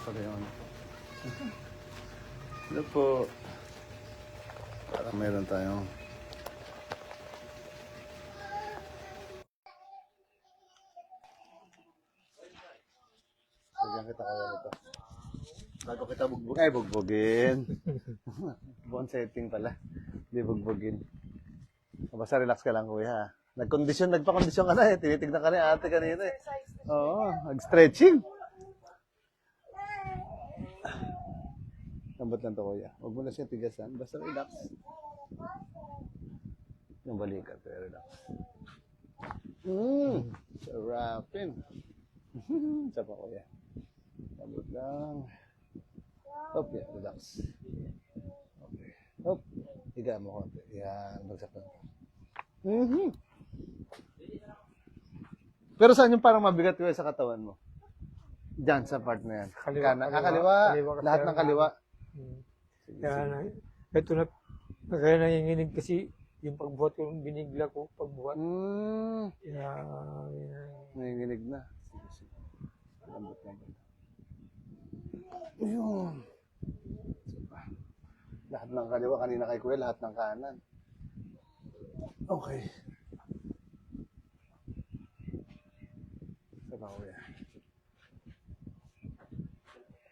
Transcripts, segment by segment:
pala yung ano. Ano po? Parang meron tayong lagyan kita kaya nito. Bago kita bugbog. Ay, bugbogin. Bone setting pala. Hindi bugbogin. Basta relax ka lang, kuya. Nagpa-kondisyon ka na eh. Tinitignan ka na ate kanina eh. Oo, nag-stretching. Lambot lang to, kuya. Huwag mo na siya tigasan. Basta relax. Yung balikat, kaya relax. Sarapin. Isa pa, kuya. Lambot lang. Hop, yeah, relax. Okay. Hop. Higa mo konti. Yan, bagsak lang. Pero saan yung parang mabigat ko sa katawan mo? Diyan, sa part na yan. Kaliwa, Kaliwa. kaliwa kasi Lahat ng kaliwa. Kaya ito na, kaya nanginginig kasi yung pagbuhat ko, binigla ko pagbuhat. Kaya, Nanginginig na. Sige, sige. Lambot. Ayun. Lahat ng kaliwa, kanina kay Kuya, lahat ng kanan. Okay. Saba, Kuya.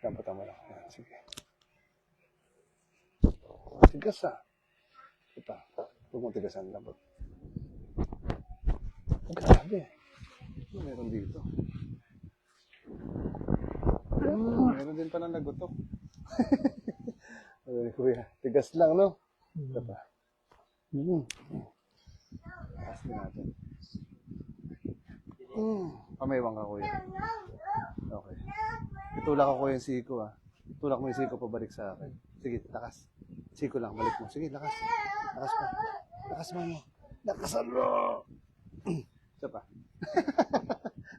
Lambot mo lang. Yan, sige. Tigas ah. Ito. Huwag mong tigasan. Lambot. Oh, grabe. Ano meron dito? Meron din pala nagutok. Ano ni Kuya? Tigas lang, no? Ito pa. Taas din natin. Pamaywang ka, Kuya. Okay. Itulak ako yung siko, ah. Tulak mo yung siko pabalik sa akin. Sige, lakas. Siko lang, balik mo. Sige, lakas. Lakas pa. Lakas mo. Lakasan mo! Isa pa.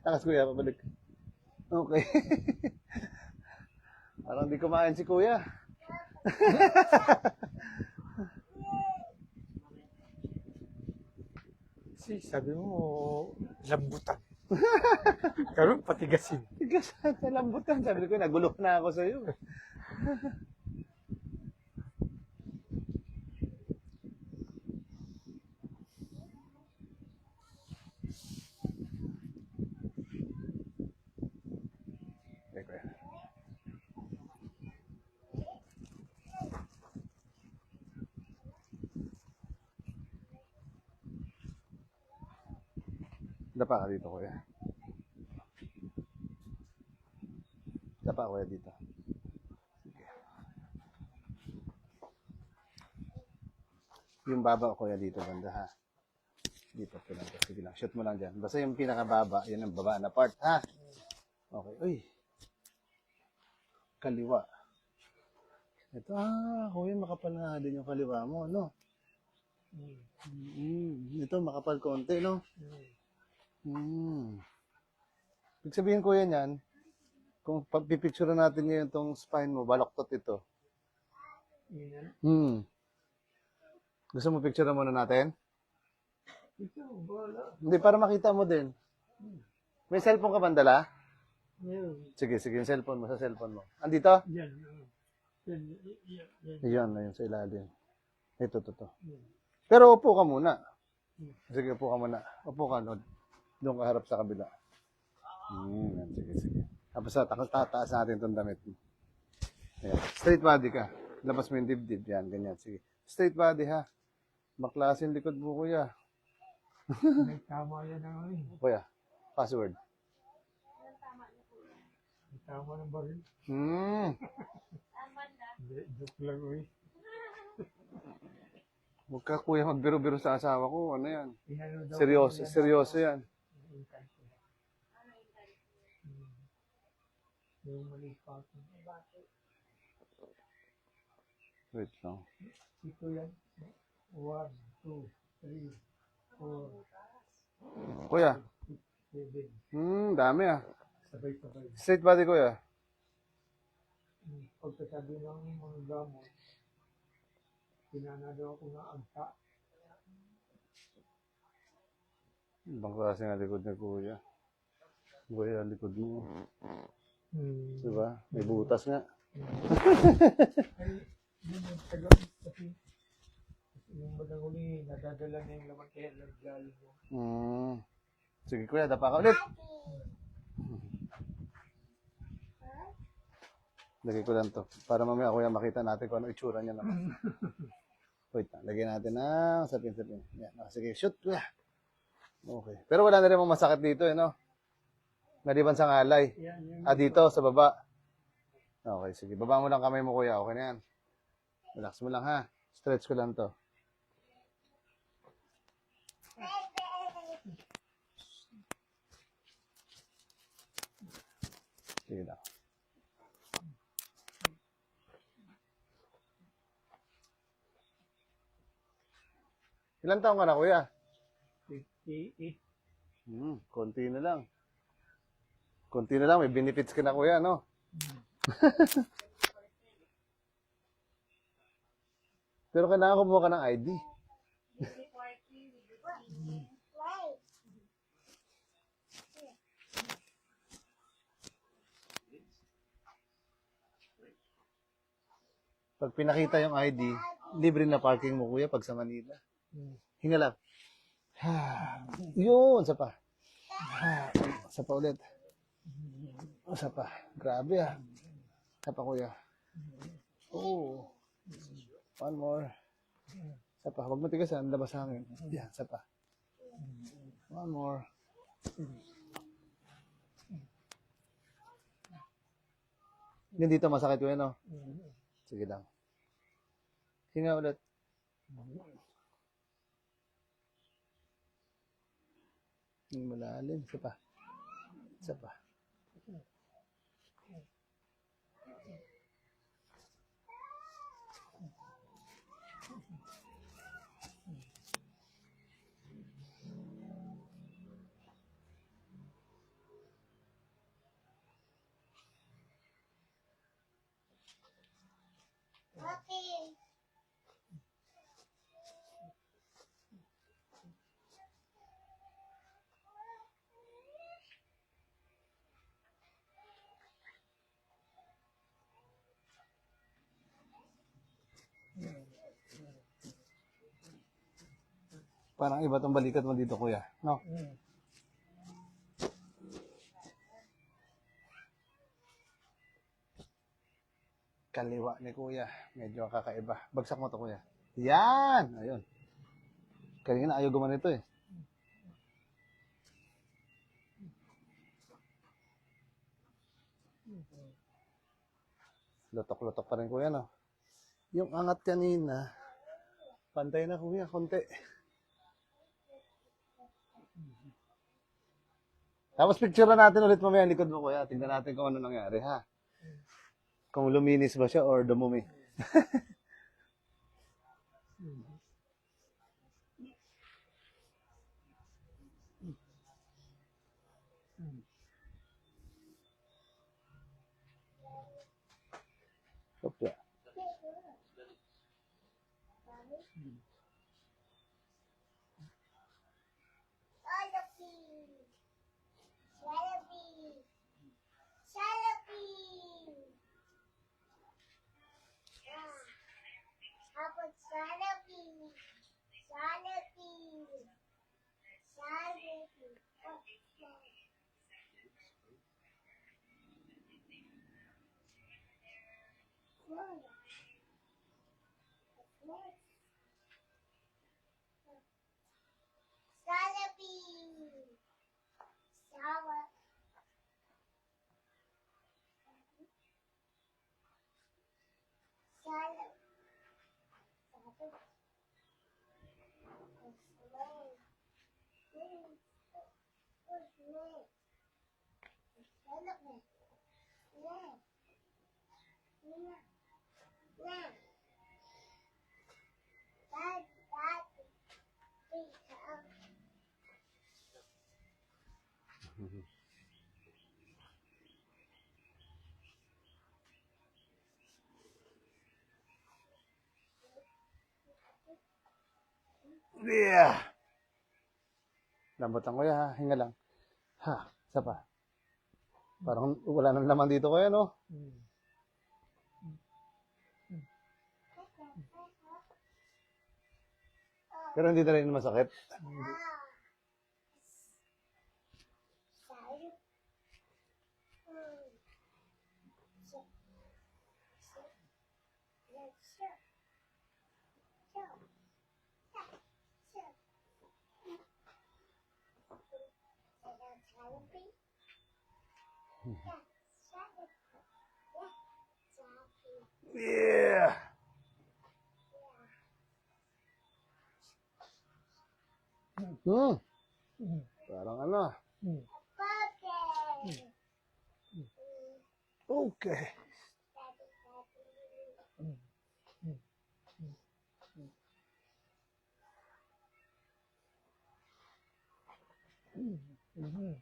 Lakas, Kuya, pabalik. Okay. Parang di kumain si Kuya. sabi mo, lambutan. Karoon, patigasin. Tigas sa lambutan. Sabi ko, nagulok na ako sa'yo. Okay, Kuya. Dapa ka dito, Kuya. Dapa, Kuya, dito. Sige. Yung baba, Kuya, dito, banda, ha? Dito, pinag. Sige lang, shoot mo lang dyan. Basta yung pinakababa, yun ang baba na part, ha? Okay, uy. Kaliwa. Ito, Kuya, makapal na din yung kaliwa mo, no? Ito, makapal konti, no? Ibig sabihin, Kuya, niyan, kung pipicture natin ngayon itong spine mo, baloktot ito. Gusto mo picture muna natin? Hindi, para makita mo din. May cellphone ka bandala? Sige, sige, yung cellphone mo, sa cellphone mo. Andito? Yan, ayun, sa ilalim. Ito. Pero upo ka muna. Sige, upo ka muna. Upo ka, Lord. Doon ka harap sa kabila. Yan, sige. Tapos tataas natin itong damit. Ayan. Straight body ka. Labas mo yung dibdib. Yan, ganyan. Sige. Straight body, ha? Baklasin likod mo, Kuya. May tama yan ang Kuya, password. May tama ng baril. Joke lang, uy. Huwag ka, Kuya, magbiro-biro sa asawa ko. Ano yan? Seryoso yan. Wait lang. Ito yan. 1, 2, 3, 4, Kuya. 7. Dami ah. Sabay-sabay. Straight body, Kuya. Pagkasabi ng mga gamot, pinanado ako na agta. Ibang klase nga likod na Kuya. Kuya, likod mo. Diba? May butas nga. Ay, yun yung taga, kasi yung bandang huli, nadadala na yung laman kaya naglalo mo. Sige kuya, dapa ka ulit. Lagay ko lang to. Para mamaya kuya makita natin kung ano itsura niya naman. Wait na, lagyan natin ng sapin-sapin. Yan, sige, shoot kuya. Okay. Pero wala na rin mga masakit dito, no? Maliban sa ngalay. Yan, Dito, sa baba. Okay, sige. Baba mo lang kamay mo, kuya. Okay na yan. Relax mo lang, ha? Stretch ko lang to. Sige lang. Ilan taon ka na, kuya? 58. Konti na lang. Konti na lang. May benefits ka na, kuya, no? Pero kailangan kumuha ka ng ID. Pag pinakita yung ID, libre na parking mo, kuya, pag sa Manila. Hinga lang. Yun, isa pa. Isa pa ulit. Isa pa. Grabe, ah. Isa pa, kuya. Oh. One more. Isa pa. Huwag matigasan. Labas sa hangin. Yan, isa pa. One more. Yan dito masakit ko yan, no? Sige lang. Hinga ulit. Malalim. Isa pa. Isa pa. Parang iba tong balikat mo dito, kuya. No? Kaliwa ni kuya. Medyo kakaiba. Bagsak mo to, kuya. Yan! Ayun. Kanina ayaw gumanito eh. Lotok-lotok pa rin, kuya, no? Yung angat kanina, pantay na, kuya, konti. Tapos picture na natin ulit mamaya ang likod mo, kuya. Tingnan natin kung ano nangyari, ha? Kung luminis ba siya or dumumi. Opya. Yeah! Lambutan ko ya, ha? Hinga lang. Ha, isa pa. Parang wala nang laman dito kuya, no? Mm. Pero hindi na rin masakit. Hindi. Yeah! Hmm. Mm. Parang ano. Mm. Okay. Mhm.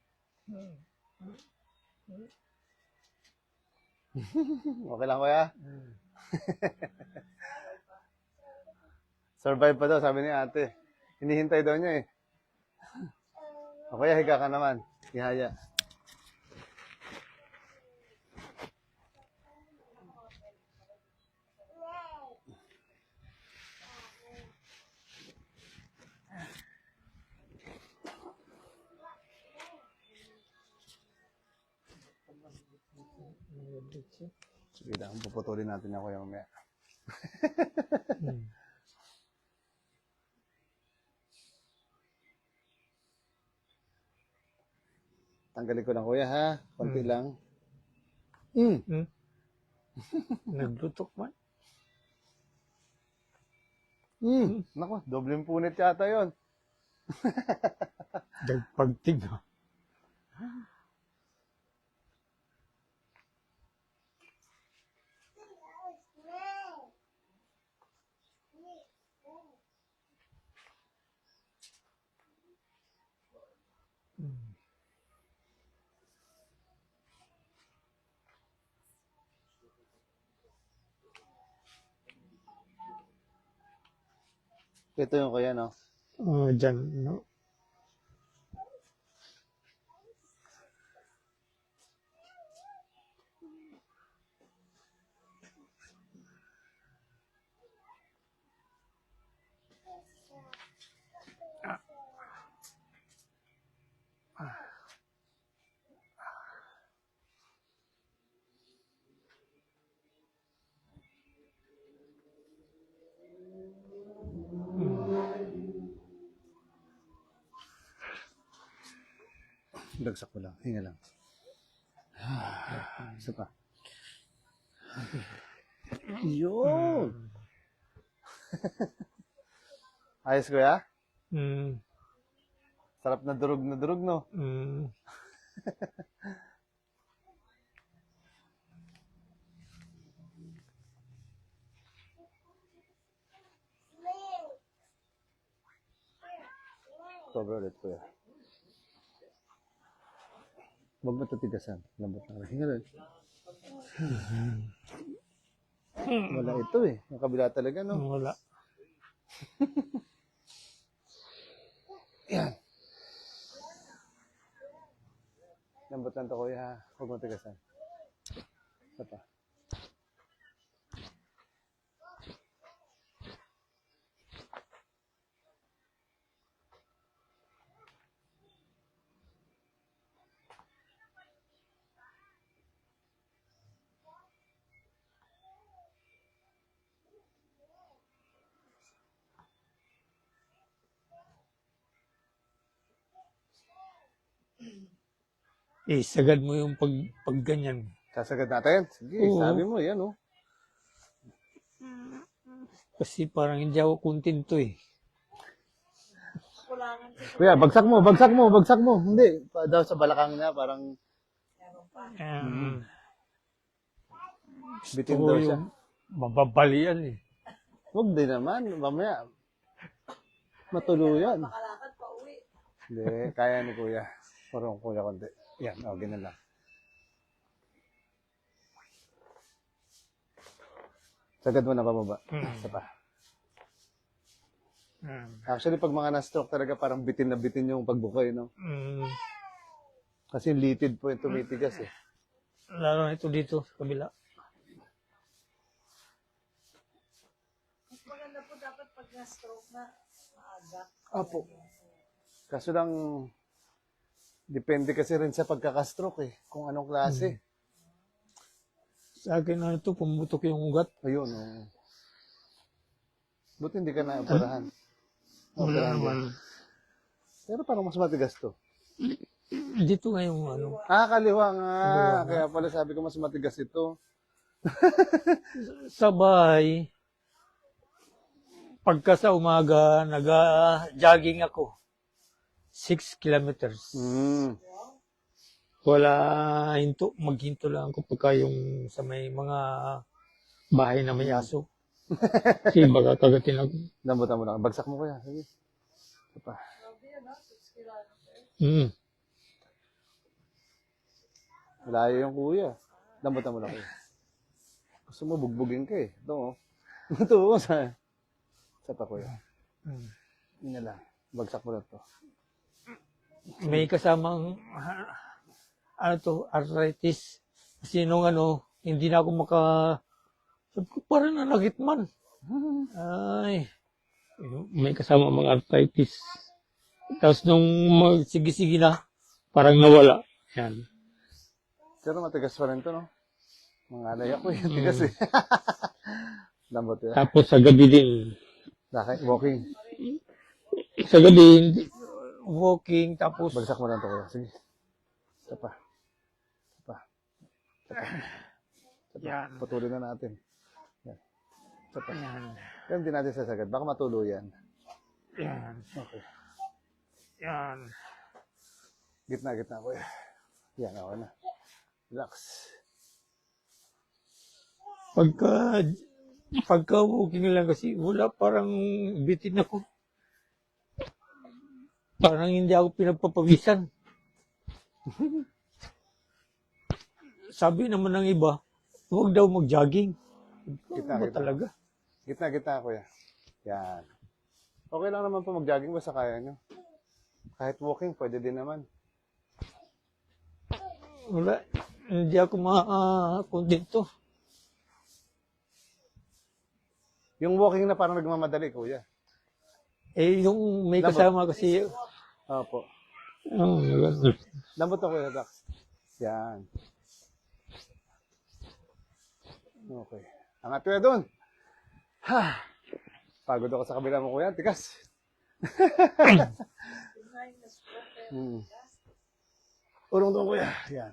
Okay lang kuya? Mm. Survive pa daw, sabi ni ate. Hinihintay daw niya eh. O kuya, higa ka naman. Ihaya. Sige lang, puputulin natin ako yung mamaya. Mm. Tanggalin ko lang kuya ha. Konti Mm. lang. Mm. Mm. Naglutok man. Mm. Nako, dobleng punit yata yon. Dagpagtig na. Mm. Ito yung kuya, no? Dyan, no? Dagsak ko lang. Hinga lang. Isa pa. Yun. Ayos kuya? Mm. Sarap na durog, no? Mm. Cover ulit kuya. Huwag mo tutigasan. Lambot na. Hinga lang. Wala ito eh. Yung kabila talaga, no? Wala. Yan. Lambot lang to kuya ha. Huwag mo tigasan. Isa pa. Sagad mo yung pag ganyan. Sasagad natin? Sige, Oo. sabi mo yan, oh. Kasi parang hindi ako kontento eh. Kuya, bagsak mo, bagsak mo, bagsak mo. Hindi, daw sa balakang niya, parang bitin Gusto daw ko siya. yung mababalian eh. Huwag din naman, mamaya. Matuluyan. Hindi, kaya ni kuya. Parang kuya konti. Yan, ganun lang. Sagad mo na pababa. Isa pa. Actually, pag mga na-stroke talaga, parang bitin na bitin yung pagbukoy, no? Mm. Kasi litid po yung tumitigas, eh. Lalo na ito dito sa kabila. Maganda po dapat pag na-stroke na maaga. Apo. Kaso lang, depende kasi rin sa pagkakastroke eh, kung anong klase. Sa akin na ito, pumutok yung ugat. Ayun, oh. Buti hindi ka na-operahan. Wala Operahan naman. din. Pero parang mas matigas to. Dito nga yung ano. Kaliwa nga. Kaya pala sabi ko mas matigas ito. Sa bahay, pagka sa umaga, nag-jogging ako. 6 kilometers. Mm. Wala hinto, maghinto lang ako pagka yung sa may mga bahay na may aso. Kasi baka kagatin ako. Lambutan mo lang. Bagsak mo kaya. Sige. Ito pa. Mm. Malayo yung kuya. Lambutan mo lang kuya. Gusto mo bugbugin ka eh. Ito oh. Ito oh. Sa pa kuya. Mm. Yun na lang. Bagsak mo lang to. May kasamang ano to, arthritis. Kasi nung ano, hindi na ako sabi ko, parang nalagit man. Ay, may kasama mga arthritis. Tapos nung sige-sige na, parang nawala. Yan. Pero matigas pa rin to, no? Mangalay ako eh. Tigas eh. Lambot yan. Tapos sa gabi din. Walking. Sa gabi, walking, tapos Bagsak mo lang to kuya. Sige. Ito pa. Ito pa. yan. Patuloy na natin. Yan. Ito pa. Yan. Yan din natin sasagad. Baka matuloy yan. Yan. Okay. Yan. Gitna kuya. Yan, okay na. Relax. Pagka walking lang kasi, wala, parang bitin ako. Parang hindi ako pinagpapawisan. Sabi naman ng iba, huwag daw mag-jogging. Gitna, Ba gitna. talaga? Gitna kuya. Yan. Okay lang naman po mag-jogging basta kaya nyo. Kahit walking, pwede din naman. Wala. Hindi ako ma-kontento. Yung walking na parang nagmamadali, kuya. Eh, yung may Lambot. kasama kasi, Opo. ganun. Lambot na kuya, Dax. Yan. Okay. Angat kuya doon. Ha! Pagod ako sa kabila mo, kuya. Tigas. Urong doon, kuya. Yan.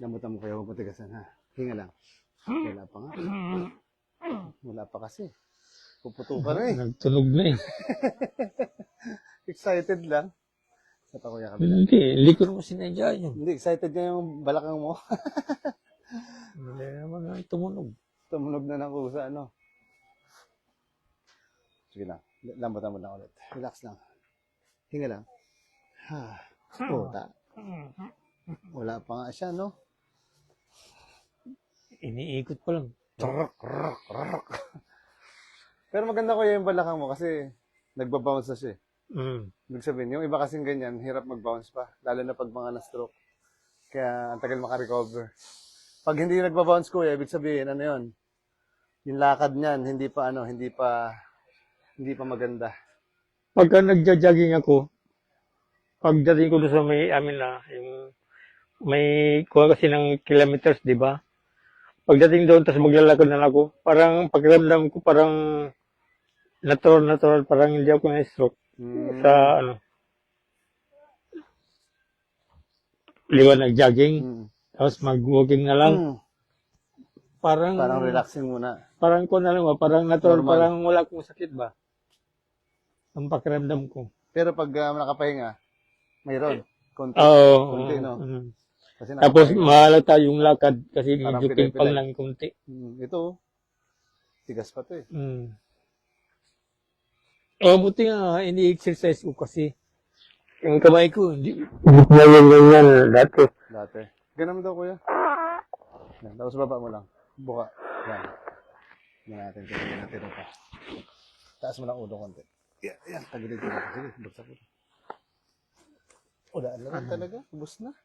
Lambutan mo kayo, huwag matigasan ha. Hinga lang. Wala pa nga. Wala pa kasi. Puputo ka na eh. Nagtunog na eh. Excited lang. Sa pa kuya kami. Hindi ko naman sinadya yun. Hindi, excited niya yung balakang mo. Hindi naman na tumunog. Tumunog na ng kusa, ano. Sige lang. Lambutan mo lang ulit. Relax lang. Hinga lang. Ha. Puta. Wala pa nga siya, no? Iniikot pa lang. Pero maganda ko yung balakang mo kasi nagbabounce na siya eh. Mm. Ibig sabihin, yung iba kasing ganyan, hirap mag-bounce pa. Lalo na pag mga na-stroke. Kaya ang tagal makarecover. Pag hindi nagbabounce ko, ibig sabihin, ano yun? Yung lakad niyan, hindi pa maganda. Pagka nagja-jogging ako, pagdating ko doon sa may amin na, yung may kuha kasi ng kilometers, di ba? Pagdating doon, tapos maglalakad na ako, parang pakiramdam ko parang natural, parang hindi ako na-stroke sa ano. Liwan nag-jogging, tapos mag-walking na lang. Parang relaxing muna. Parang ko na lang ba, parang natural, Normal. parang wala akong sakit ba? Ang pakiramdam ko. Pero pag nakapahinga, mayroon. Konti. Oo. Konti, no? Mm. Kasi Tapos nakapahinga. mahalata yung lakad kasi Parang medyo pilay-pilay. pimpang lang kunti. Ito, tigas pa to eh. Mm. Oh, buti nga ini-exercise ko kasi yung kamay ko, hindi na ganyan dati. Dati. Ganun daw, kuya. Yan, tapos baba mo lang. Buka. Yan. Yan natin. Tingnan natin ito. Taas mo lang ulo konti. Yan, yan. Tagilid ko. Sige, buksan ko. Wala na lang talaga. Ubus na.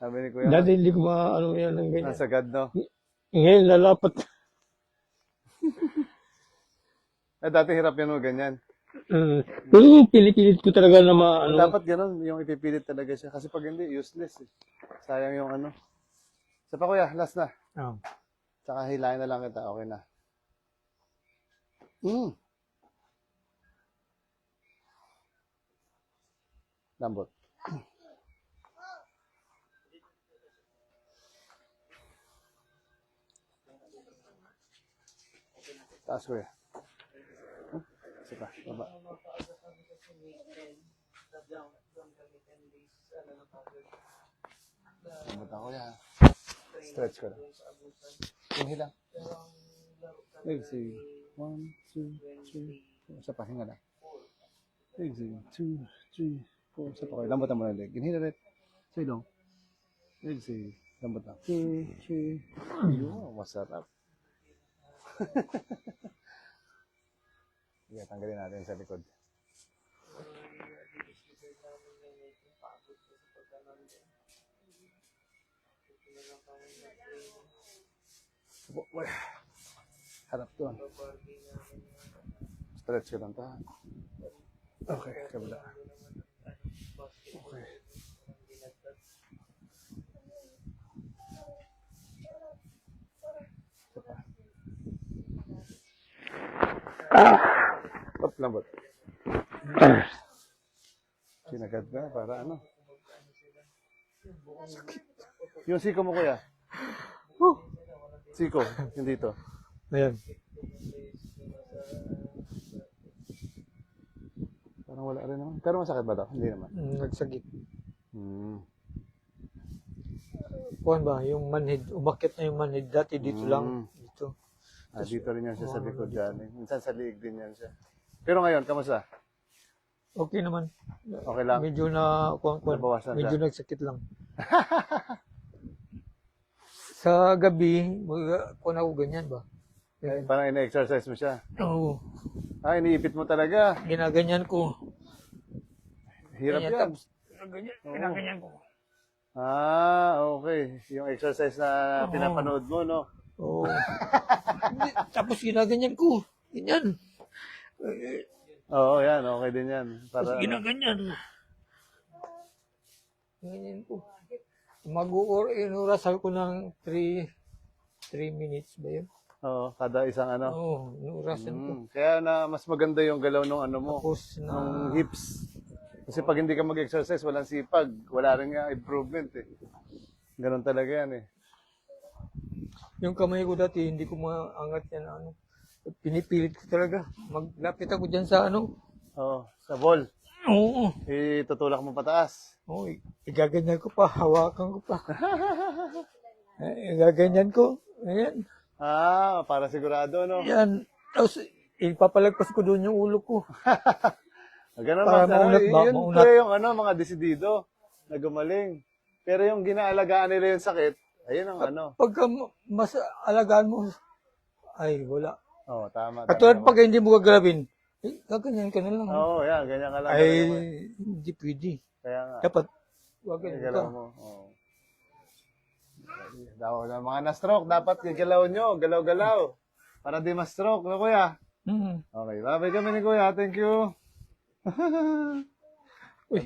Sabi ni Kuya. Dati hindi ko ano yan ng ganyan. Nasa God, no? Ngayon lalapat. Dati hirap yan mo, ganyan. Pero pinipilit ko talaga na ano. Dapat ganun, yung ipipilit talaga siya. Kasi pag hindi, useless eh. Sayang yung ano. Isa pa Kuya, last na. Oh. Tsaka hilahin na lang kita, okay na. Lambot. Taas Kuya. Isa pa, baba. Lambot ako yan. Stretch ko lang. Inhale lang. Exhale. 1, 2, 3, 4. Isa pa, hinga lang. Exhale. 2, 3, 4. Isa pa kayo. Lambutan mo na leg. Inhale ulit. Sa ilong. Exhale. Lambot lang. 2, 3. Yun, masarap. Sige, tanggalin natin sa likod. Harap doon. Stretch ka lang ta. Okay, kabila. Okay. Isa pa. Up, lambot. Sinagad ka para ano? Sakit. Yung siko mo Kuya. Siko, yung dito. Ayan. Parang wala rin naman. Pero masakit ba daw? Hindi naman. Nagsagit. Hmm. Kuhan ba? Yung manhid. Umakit na yung manhid. Dati dito lang. Dito. Dito rin yan siya sa likod dyan. Minsan sa liig din yan siya. Pero ngayon, kamusta? Okay naman. Okay lang? Medyo na, Nabawasan medyo siya. nagsakit lang. Sa gabi, kung ako ganyan ba? Parang ina-exercise mo siya. Oo. Iniipit mo talaga. Ginaganyan ko. Hirap Ganyan, yan. tapos, ginaganyan ko. Okay. Yung exercise na pinapanood mo, no? Oo. Hindi, tapos ginaganyan ko. Ganyan. Oo, yan. Okay din yan. Tapos Para, ginaganyan. Ganyan ko. Inuras ko ng 3 minutes ba yun? kada isang ano. Oo, inurasan ko. Kaya na mas maganda yung galaw ng ano mo, Tapos na, ng hips. Kasi pag hindi ka mag-exercise, walang sipag. Wala rin nga improvement eh. Ganun talaga yan eh. yung kamay ko dati, hindi ko maangat yan. Ano. Pinipilit ko talaga. Maglapit ako dyan sa ano. Sa ball. Oo. Itutulak mo pataas. Oo, igaganyan ko pa. Hawakan ko pa. Igaganyan ko. Ayan. Para sigurado, no? Yan. Tapos, ipapalagpas ko doon yung ulo ko. Ganun Para ba? maunat ba? Yun Maunat. kaya yung mga desidido na gumaling. Pero yung ginaalagaan nila yung sakit, ayun ang ano. Pagka mas alagaan mo, ay, wala. Tama. Katulad pag hindi mo gagalawin, gaganyan ka na lang. Yan. Ganyan ka lang. Ay, Ganyan mo. hindi pwede. Kaya nga. Dapat, gaganyan Galaw ka. mo. Mga na-stroke, dapat gagalaw nyo. Galaw-galaw. Para di ma-stroke, no, Kuya? Mm. Okay, babay kami ni Kuya. Thank you. Uy,